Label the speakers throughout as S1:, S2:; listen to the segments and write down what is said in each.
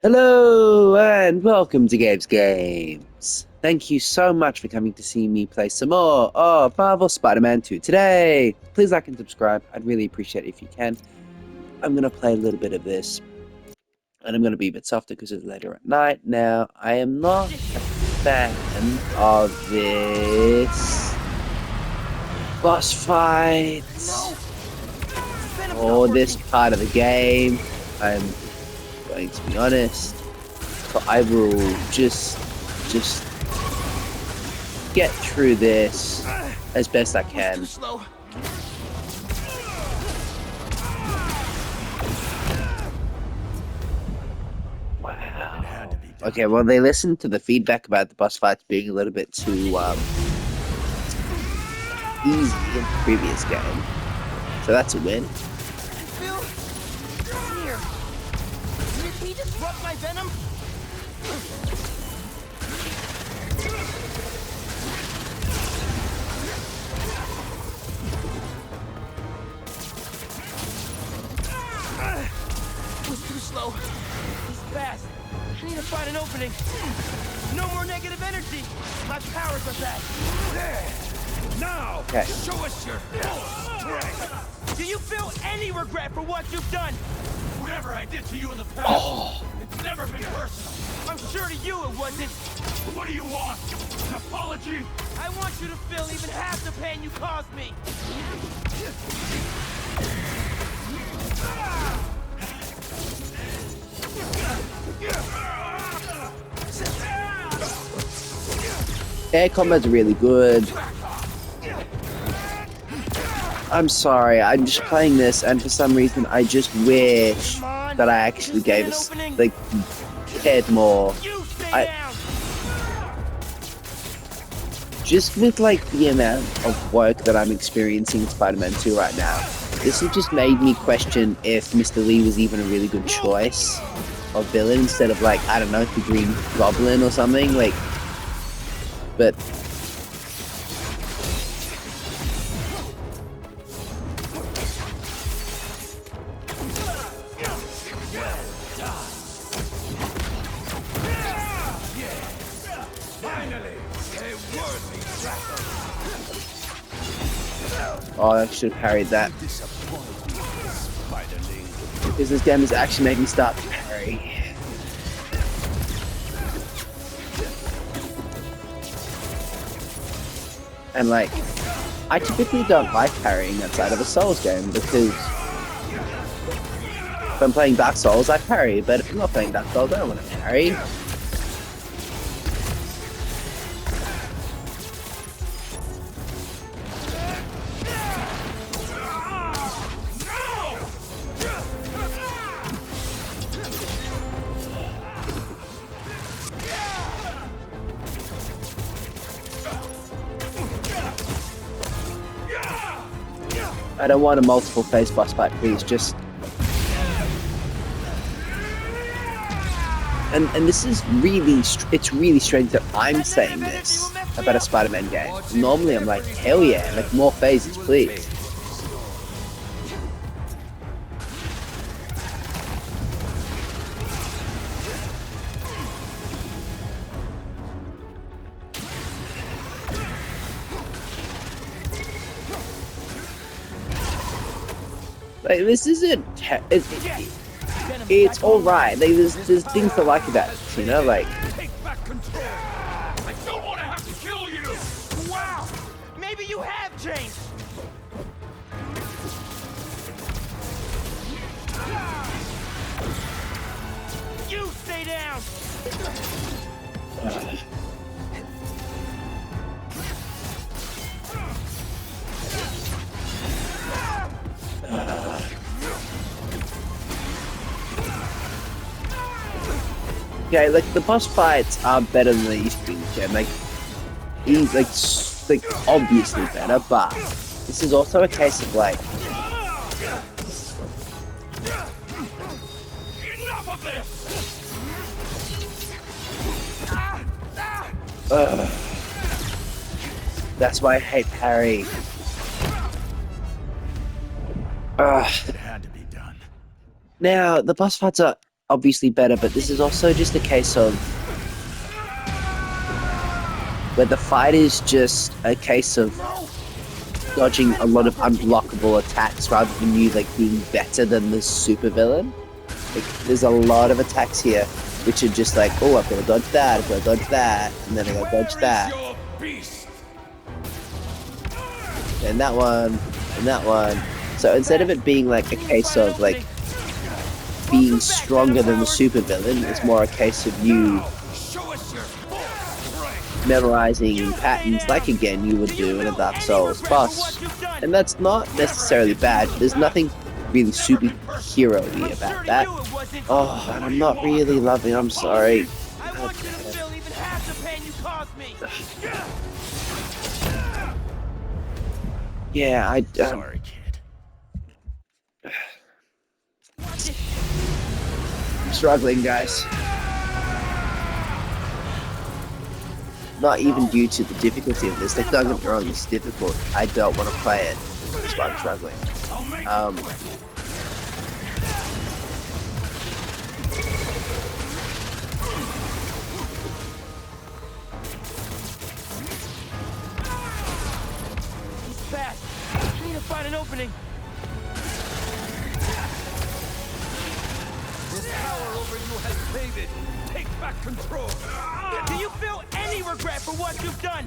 S1: Hello and welcome to Games. Thank you so much for coming to see me play some more of Marvel Spider-Man 2 today. Please like and subscribe. I'd really appreciate it if you can. I'm going to play a little bit of this and I'm going to be a bit softer because it's later at night. Now, I am not a fan of this boss fight or this part of the game. I'm going to be honest. So I will just get through this as best I can. Wow. Okay, well they listened to the feedback about the boss fights being a little bit too easy in the previous game. So that's a win.
S2: Phil, here. Did he disrupt my venom? Was too slow. He's fast. I need to find an opening. No more negative energy. My powers are back.
S3: Now,
S1: Okay.
S3: show us your strength.
S2: Do you feel any regret for what you've done?
S3: Whatever I did to you in the past, it's never been personal.
S2: I'm sure to you it wasn't.
S3: What do you want? An apology?
S2: I want you to feel even half the pain you caused me.
S1: Air combat's really good. I'm sorry, I'm just playing this and for some reason I just wish that I actually gave us, like, cared more.
S2: You stay
S1: I-
S2: down.
S1: Just with, like, the amount of work that I'm experiencing in Spider-Man 2 right now, this has just made me question if Mr. Lee was even a really good choice of villain instead of, like, I don't know, the Green Goblin or something, like, but...
S3: Finally, a worthy battle.
S1: Oh, I should have parried that. Because this game has actually made me start to parry. And like, I typically don't like parrying outside of a Souls game because if I'm playing Dark Souls, I parry, but if I'm not playing Dark Souls, I don't want to parry. I don't want a multiple phase boss fight, please, just... And this is really, it's really strange that I'm saying this about a Spider-Man game. Normally I'm like, hell yeah, like more phases, please. Like, this isn't... It's alright. Like, there's things to like about it, you know? Like,
S3: Take back control. I don't want to have to kill you.
S2: Wow! Maybe you have changed! You stay down!
S1: yeah, like, the boss fights are better than they used to be in this game. Like, he's, like, obviously better, but this is also a case of, like...
S3: Enough of this.
S1: That's why I hate parry.
S3: It had to be done.
S1: Now, the boss fights are obviously better, but this is also just a case of where the fight is just a case of dodging a lot of unblockable attacks rather than you like being better than the supervillain. Like, there's a lot of attacks here which are just like, oh, I've got to dodge that, I've got to dodge that, and then I got to dodge that, and that one, and that one. So instead of it being like a case of like being stronger than the supervillain, it's more a case of you memorizing patterns like again you would do in a Dark Souls boss. And that's not necessarily bad. There's nothing really superhero-y about that. Oh, and I'm not really loving, I'm sorry.
S2: I want you to feel even half the pain you caused me.
S1: Yeah,
S3: Sorry, kid.
S1: I'm struggling, guys. Not even due to the difficulty of this. Like, don't get me wrong, it's difficult. I don't want to play it. That's why I'm struggling.
S2: He's fast. I need to find an opening.
S3: This power over you has faded. Take back control.
S2: Do you feel any regret for what you've done?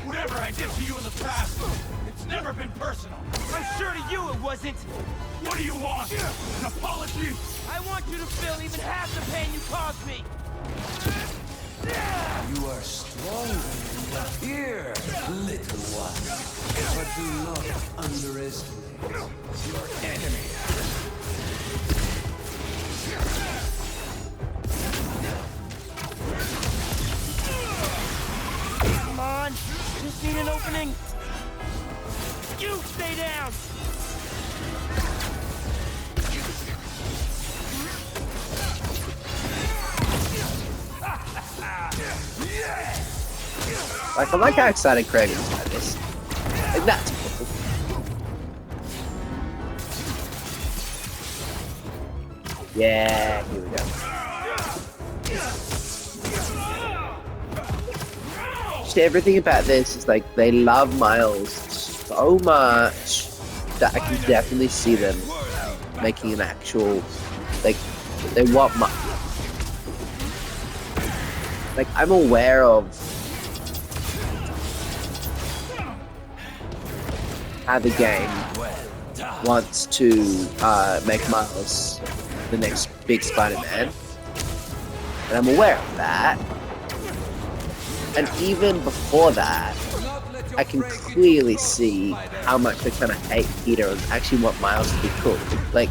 S3: Whatever I did to you in the past, it's never been personal.
S2: I'm sure to you it wasn't.
S3: What do you want? An apology?
S2: I want you to feel even half the pain you caused me.
S4: You are stronger than you appear, little one. But do not underestimate your enemy.
S2: Come on, just need an opening. You stay down.
S1: Like, I like how excited Craig is about this. Like, that's cool. Yeah, here we go. Just everything about this is like, they love Miles so much that I can definitely see them making an actual, like, they want like, I'm aware of how the game wants to make Miles the next big Spider-Man, and I'm aware of that. And even before that, I can clearly see how much they kind of hate Peter and actually want Miles to be cool. Like,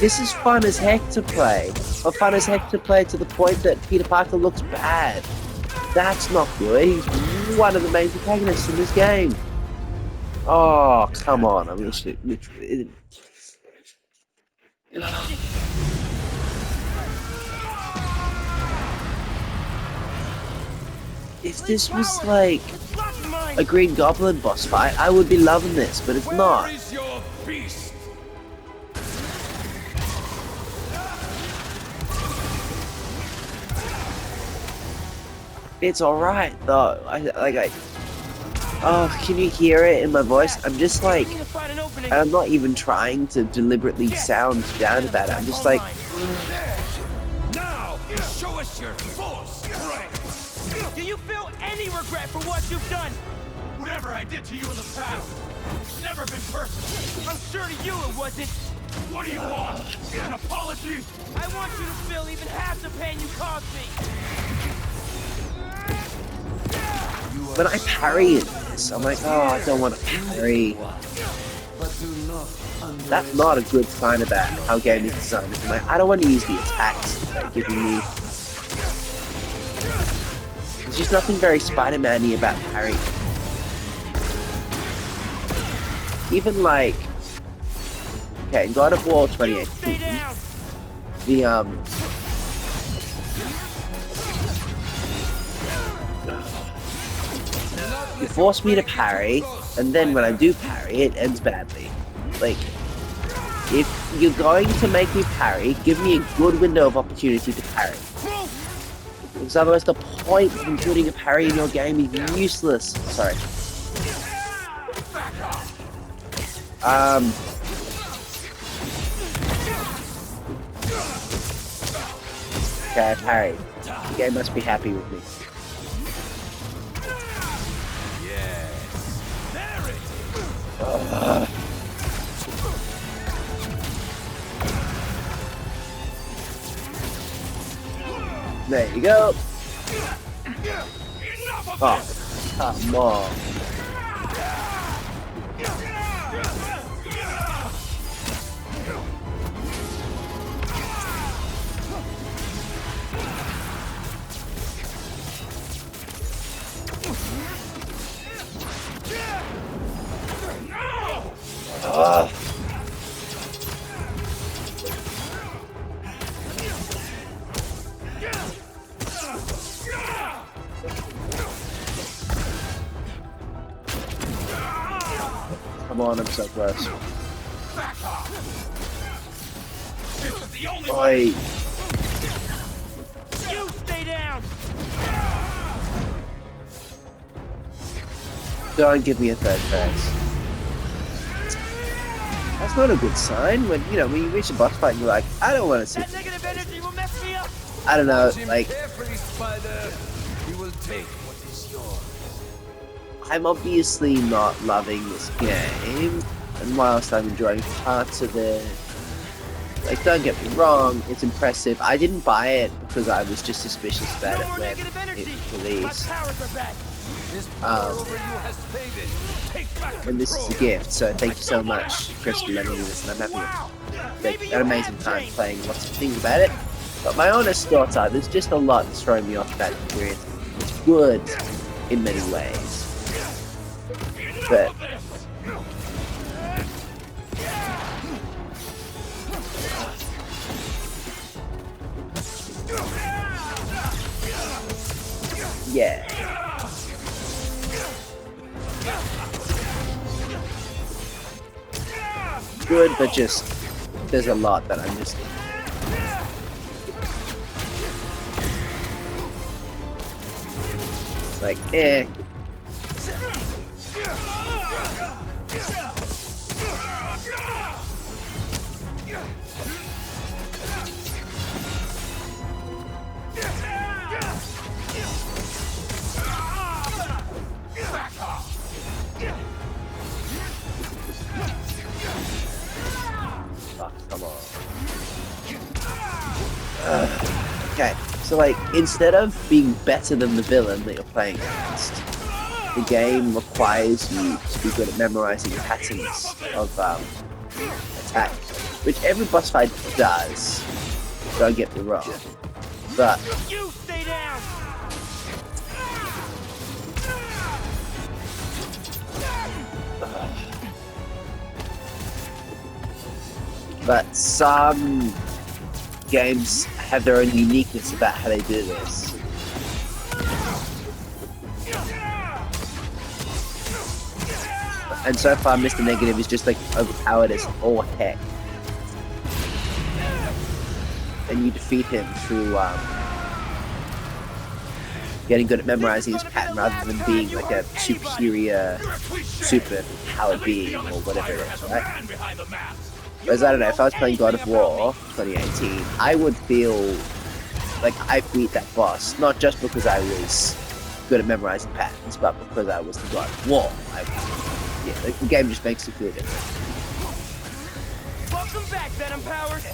S1: this is fun as heck to play. Or fun as heck to play to the point that Peter Parker looks bad. That's not good. He's one of the main protagonists in this game. Oh, come on. I'm literally... If this was like a Green Goblin boss fight, I would be loving this, but it's not.
S3: Where is your beast?
S1: It's alright though. Oh, can you hear it in my voice? I'm just like,
S2: I need to find an opening.
S1: I'm not even trying to deliberately sound down about it. I'm just like,
S3: Now, show us your full strength.
S2: Do you feel any regret for what you've done?
S3: Whatever I did to you in the past, it's never been personal.
S2: I'm sure to you it wasn't.
S3: What do you want? An apology?
S2: I want you to feel even half the pain you caused me.
S1: when I parry in this, I'm like, oh, I don't want to parry. That's not a good sign about how game is designed. I'm like, I don't want to use the attacks that they're giving me. There's just nothing very Spider-Man-y about parry. Even like, okay, in God of War 2018, the You force me to parry, and then when I do parry, it ends badly. Like, if you're going to make me parry, give me a good window of opportunity to parry. Because otherwise the point of including a parry in your game is useless. Sorry. Okay, I parried. The game must be happy with me. There you go. Oh, come on. Come on, I'm so close. Oi.
S2: You stay down.
S1: Don't give me a third phase. That's not a good sign when, you know, when you reach a boss fight and you're like, I don't want to see.
S2: That negative energy will mess me up.
S1: I don't know,
S4: Watch him
S1: like,
S4: carefully, Spider. He will take what is yours.
S1: I'm obviously not loving this game, and whilst I'm enjoying parts of it, like, don't get me wrong, it's impressive. I didn't buy it because I was just suspicious about
S2: No
S1: it
S2: more
S1: when
S2: negative energy.
S1: it
S2: My
S1: released.
S2: powers are back.
S4: This power over you has faded. Take back
S1: And this is a
S4: control.
S1: gift, so thank you so much, Chris, for letting me this, and I'm happy
S2: Wow.
S1: with
S2: Maybe
S1: an
S2: you
S1: amazing
S2: have
S1: time
S2: changed.
S1: playing lots of things about it. But my honest thoughts are, there's just a lot that's throwing me off that experience. It's good in many ways, but yeah. Good, but just, there's a lot that I'm just... like, eh. Fuck, come on. Okay, so like, instead of being better than the villain that you're playing against, the game requires you to be good at memorizing patterns of attack, which every boss fight does, don't get me wrong, but
S2: You stay down.
S1: some games have their own uniqueness about how they do this. And so far, Mr. Negative is just like overpowered as all heck. And you defeat him through getting good at memorizing his pattern rather than being like a superior, super powered being or whatever it is, right?
S3: Man behind the mask.
S1: Whereas I don't know, if I was playing God of War 2018, I would feel like I beat that boss, not just because I was good at memorizing patterns, but because I was the God of War. Yeah, like, the game just makes it feel different.
S2: Welcome back, Venom Powers.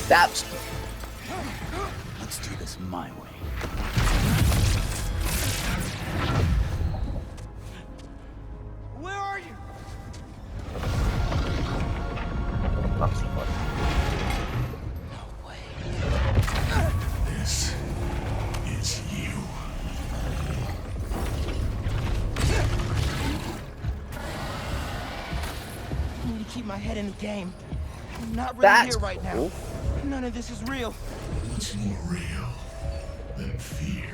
S1: That's
S4: Let's do this my way.
S2: Where are you?
S1: that's fun.
S3: This is you.
S2: keep my head in the game. I'm not really
S1: That's
S2: here right
S1: cool.
S2: now. None of this is real.
S3: What's more real than fear?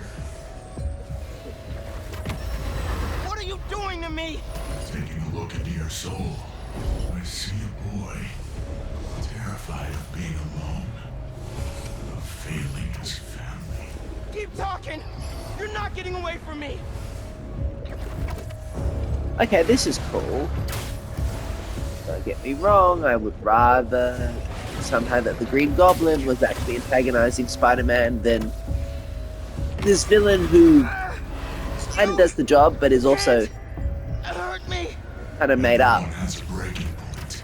S2: What are you doing to me?
S3: Taking a look into your soul, I see a boy terrified of being alone, of failing his family.
S2: Keep talking. You're not getting away from me.
S1: Okay, this is cool. Don't get me wrong, I would rather somehow that the Green Goblin was actually antagonizing Spider-Man than this villain who kind of does the job, but is also
S2: Hurt me.
S1: kind of made up.
S3: Everyone has a breaking point.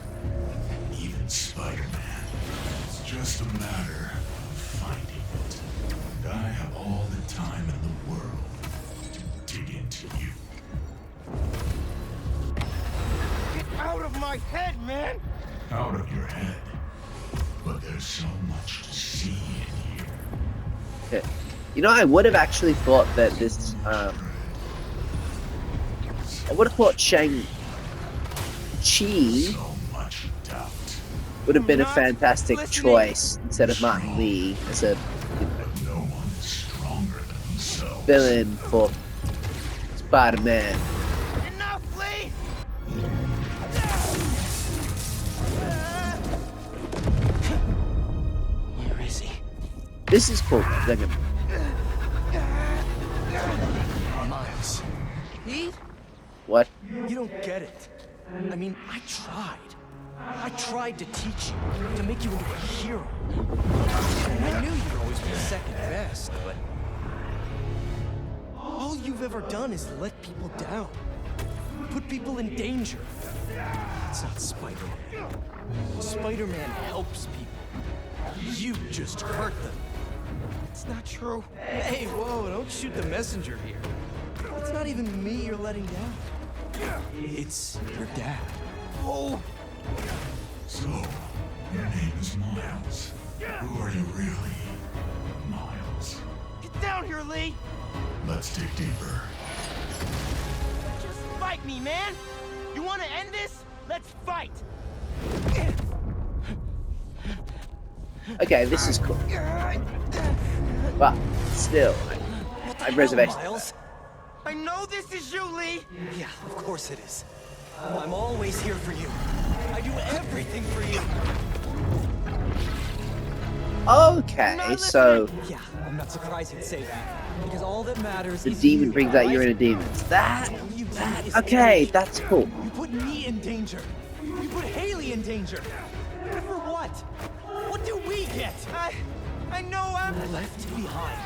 S3: Even Spider-Man. It's just a matter of finding it. And I have all the time in the world to dig into you.
S2: Get out of my head, man.
S3: Out of your head. But there's so much to see in here.
S1: You know, I would have actually thought that this, I would have thought Shang-Chi
S3: So much doubt.
S1: would have been a
S2: Not
S1: fantastic
S2: listening.
S1: choice instead of Martin Lee as a
S3: But no one is stronger than themselves.
S1: villain for Spider-Man.
S2: Enough, Lee. Where is he?
S1: This is cool. Like,
S2: Miles. Pete?
S1: what?
S2: You don't get it. I mean, I tried. I tried to teach you, to make you into a hero. I knew you'd always be second best, but all you've ever done is let people down. Put people in danger. It's not Spider-Man. Spider-Man helps people. You just hurt them. It's not true. Hey, whoa, don't shoot the messenger here. It's not even me you're letting down. It's your dad. Oh,
S3: So, your name is Miles. Who are you really, Miles?
S2: get down here, Lee.
S3: Let's dig deeper.
S2: Just fight me, man. You want to end this? Let's fight.
S1: Okay, this is cool. But still, I have reservations.
S2: Miles? I know this is you, Lee. Yeah, of course it is. I'm always here for you. I do everything for you.
S1: Okay, so
S5: Yeah, I'm not surprised you'd say that. Because all that matters
S1: the
S5: is
S1: demon
S5: you,
S1: brings out your
S5: right?
S1: inner demons. That,
S5: All you do is
S1: okay,
S5: danger.
S1: that's cool.
S5: You put me in danger. You put Haley in danger. But for what? What do we get?
S2: I know I'm...
S5: Left behind.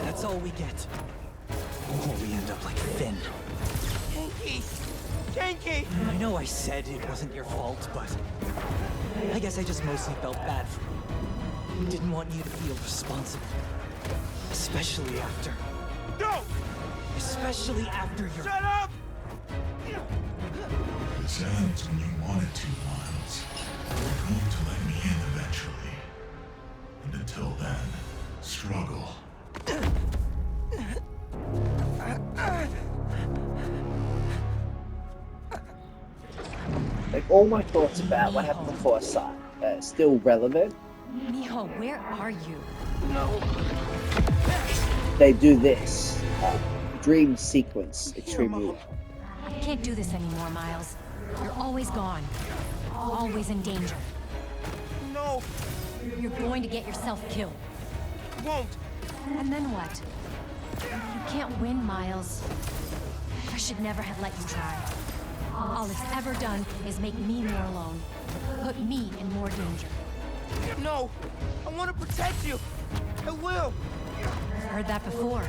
S5: That's all we get. Or we end up like Finn.
S2: Kinky. Kinky.
S5: I know I said it wasn't your fault, but I guess I just mostly felt bad for you. Didn't want you to feel responsible. Especially after your...
S2: Shut up!
S3: This ends when you wanted to, Miles. You're going to let me in eventually. And until then, struggle.
S1: Like all my thoughts about what happened before are still relevant.
S6: Mijo, where are you?
S1: They do this dream sequence extremely well.
S6: I can't do this anymore, Miles. You're always gone. Always in danger.
S2: No,
S6: You're going to get yourself killed.
S2: won't.
S6: And then what? You can't win, Miles. I should never have let you try. All it's ever done is make me more alone. Put me in more danger.
S2: No, I want to protect you. I will.
S6: I've heard that before.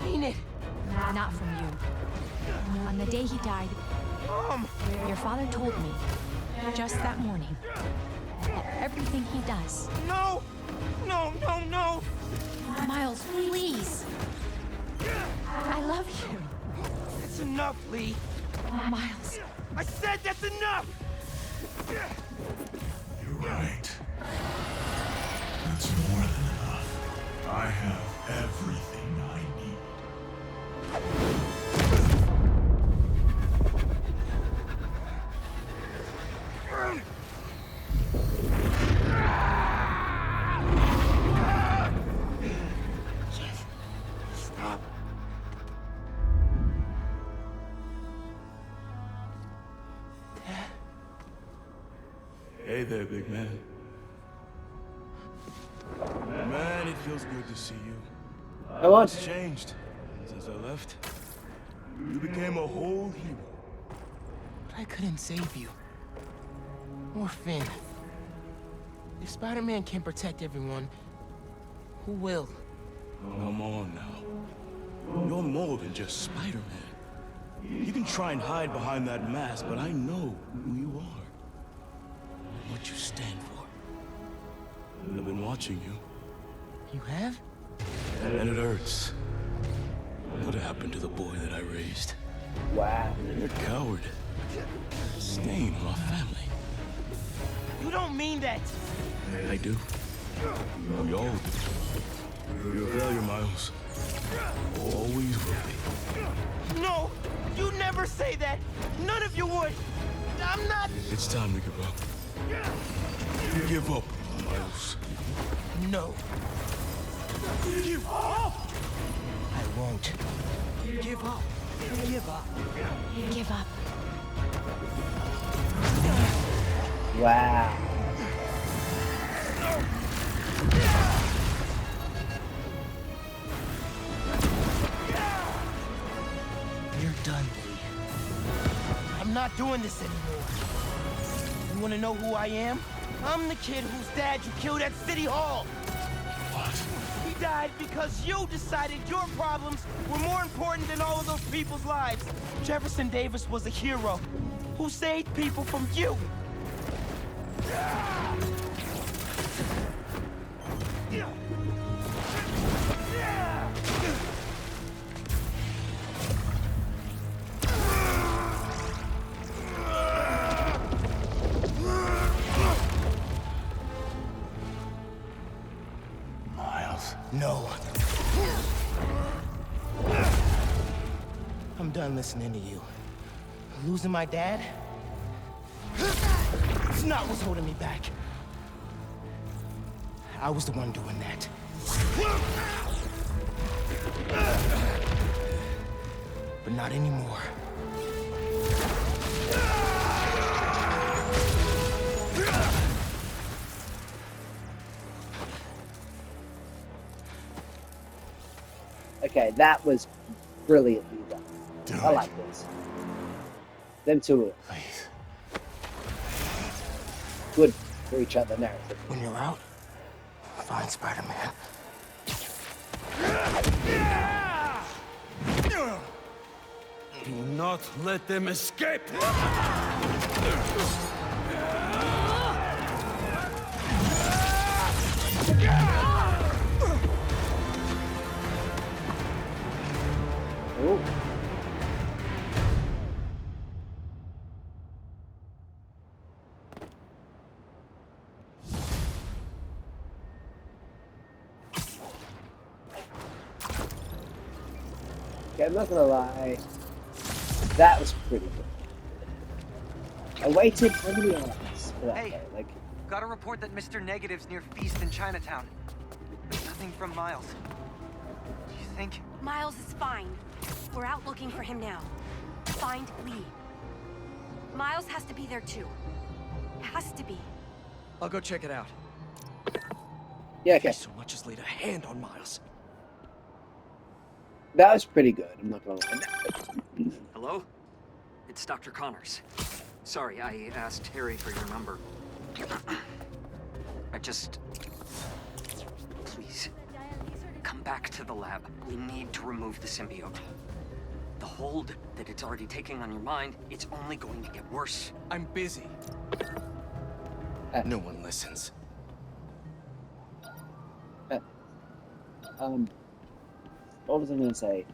S2: I mean it.
S6: Not from you. On the day he died, your father told me, just that morning, that everything he does...
S2: No, no, no, no.
S6: Miles, please! I love you.
S2: That's enough, Lee.
S6: Miles.
S2: I said that's enough.
S3: You're right. That's more than enough. I have everything I need.
S7: Hey there, big man. Man, it feels good to see you.
S1: Come on.
S7: It's changed since I left. You became a whole hero.
S2: But I couldn't save you. Or Finn. If Spider-Man can protect everyone, who will?
S7: Come on now. You're more than just Spider-Man. You can try and hide behind that mask, but I know who you are. And what you stand for. I've been watching you,
S2: You have?
S7: and it hurts. What happened to the boy that I raised?
S1: Wow.
S7: You're a coward. A stain on our family.
S2: You don't mean that!
S7: I do. We all do. You're a failure, Miles. Always will be.
S2: No! You never say that! None of you would! I'm not...
S7: It's time to give up. Give up, Miles.
S2: No. Give up! I won't. Give up. Give up.
S6: Give up.
S1: Wow.
S2: You're done, Lee. I'm not doing this anymore. You wanna know who I am? I'm the kid whose dad you killed at City Hall.
S7: What?
S2: He died because you decided your problems were more important than all of those people's lives. Jefferson Davis was a hero who saved people from you.
S7: Miles.
S2: No. I'm done listening to you. Losing my dad? It's not what's holding me back. I was the one doing that. But not anymore.
S1: Okay, that was brilliantly done. I like this. Them two are
S7: Please.
S1: good for each other narrative.
S2: When you're out, find Spider-Man.
S4: Do not let them escape!
S1: Ooh. Okay, I'm not gonna lie. That was pretty good. I waited how many hours for that
S5: Hey.
S1: though? Like,
S5: Got a report that Mr. Negative's near Feast in Chinatown. Nothing from Miles. Do you think?
S8: Miles is fine. We're out looking for him now. Find Lee. Miles has to be there too. Has to be.
S5: I'll go check it out.
S1: yeah, okay.
S5: I so much as laid a hand on Miles.
S1: That was pretty good. I'm not gonna lie.
S9: Hello? It's Dr. Connors. Sorry, I asked Harry for your number. Please. Come back to the lab. We need to remove the symbiote. The hold that it's already taking on your mind, it's only going to get worse.
S2: I'm busy. No one listens.
S1: What was I gonna say?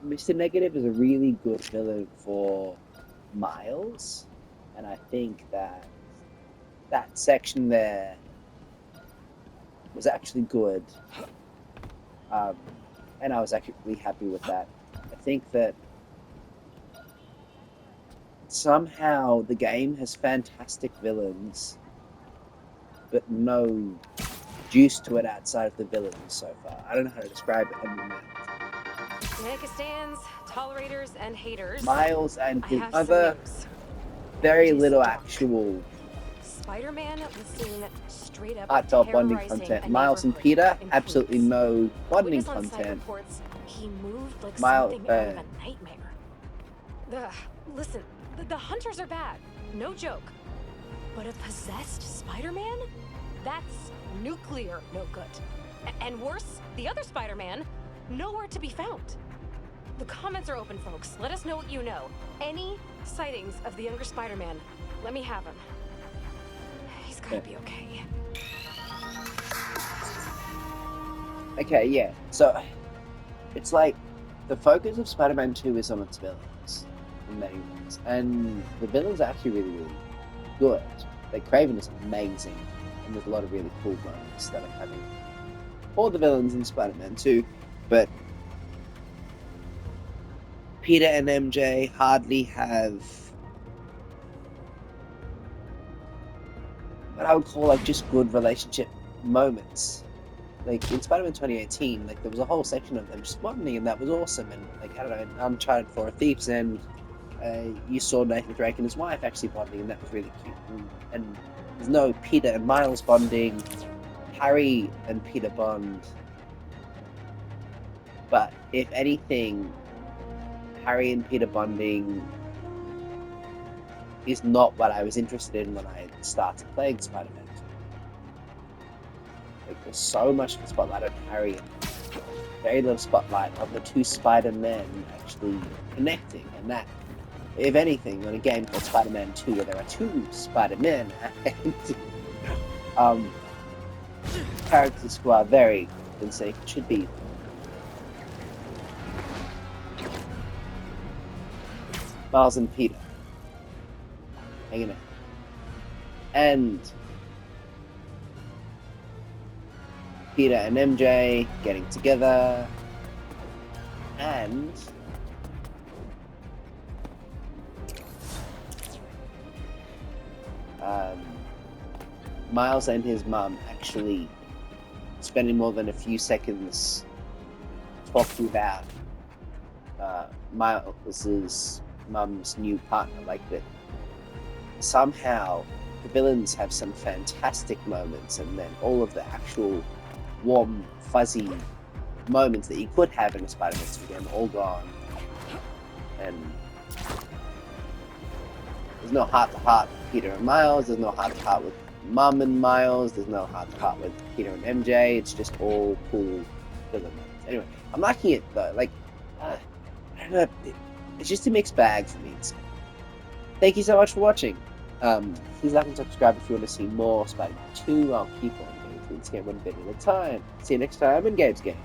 S1: Mr. Negative is a really good villain for Miles, and I think that that section there was actually good, and I was actually really happy with that. I think that somehow the game has fantastic villains, but no juice to it outside of the villains so far. I don't know how to describe it other than that.
S8: Take a stands, tolerators, and haters.
S1: Miles and
S8: I
S1: his
S8: have some
S1: other
S8: news.
S1: very
S8: It is
S1: little
S8: dark.
S1: actual
S8: Spider-Man was seen straight up
S1: heartfelt bonding
S8: terrorizing
S1: content.
S8: a
S1: Miles and
S8: neighborhood
S1: Peter,
S8: in
S1: absolutely
S8: Queens.
S1: no bonding
S8: Witness on site
S1: content.
S8: reports he moved like
S1: Miles,
S8: something out of a nightmare. Listen, the hunters are bad, no joke. But a possessed Spider-Man? That's nuclear no good. And worse, the other Spider-Man, nowhere to be found. The comments are open, folks. Let us know what you know. Any sightings of the younger Spider-Man, let me have him. He's gotta be okay.
S1: Okay, yeah. So it's like the focus of Spider-Man 2 is on its villains in many ways, and the villains are actually really, really good. Like Craven is amazing, and there's a lot of really cool moments that are having all the villains in Spider-Man 2, but Peter and MJ hardly have what I would call like just good relationship moments. Like in Spider-Man 2018, like there was a whole section of them just bonding, and that was awesome. And like I don't know, in Uncharted 4: A Thief's End, you saw Nathan Drake and his wife actually bonding, and that was really cute. And there's no Peter and Miles bonding, Harry and Peter bond. But if anything, Harry and Peter bonding is not what I was interested in when I started playing Spider-Man 2. Like, there's so much spotlight on Harry and very little spotlight on the two Spider-Men actually connecting, and that, if anything, on a game called Spider-Man 2 where there are two Spider-Men and characters who are very insane, should be Miles and Peter hanging out. And Peter and MJ getting together, and Miles and his mum actually spending more than a few seconds talking about Miles's mum's new partner. Like that, somehow the villains have some fantastic moments, and then all of the actual warm, fuzzy moments that you could have in a Spider-Man 2 game all gone. And there's no heart-to-heart with Peter and Miles, there's no heart-to-heart with Mum and Miles, there's no heart-to-heart with Peter and MJ, it's just all cool villain moments. Anyway, I'm liking it though, like, I don't know, it's just a mixed bag for me. Thank you so much for watching. Please like and subscribe if you want to see more Spider-Man 2. I'll keep on going through this game one bit at a time. See you next time in Games Game.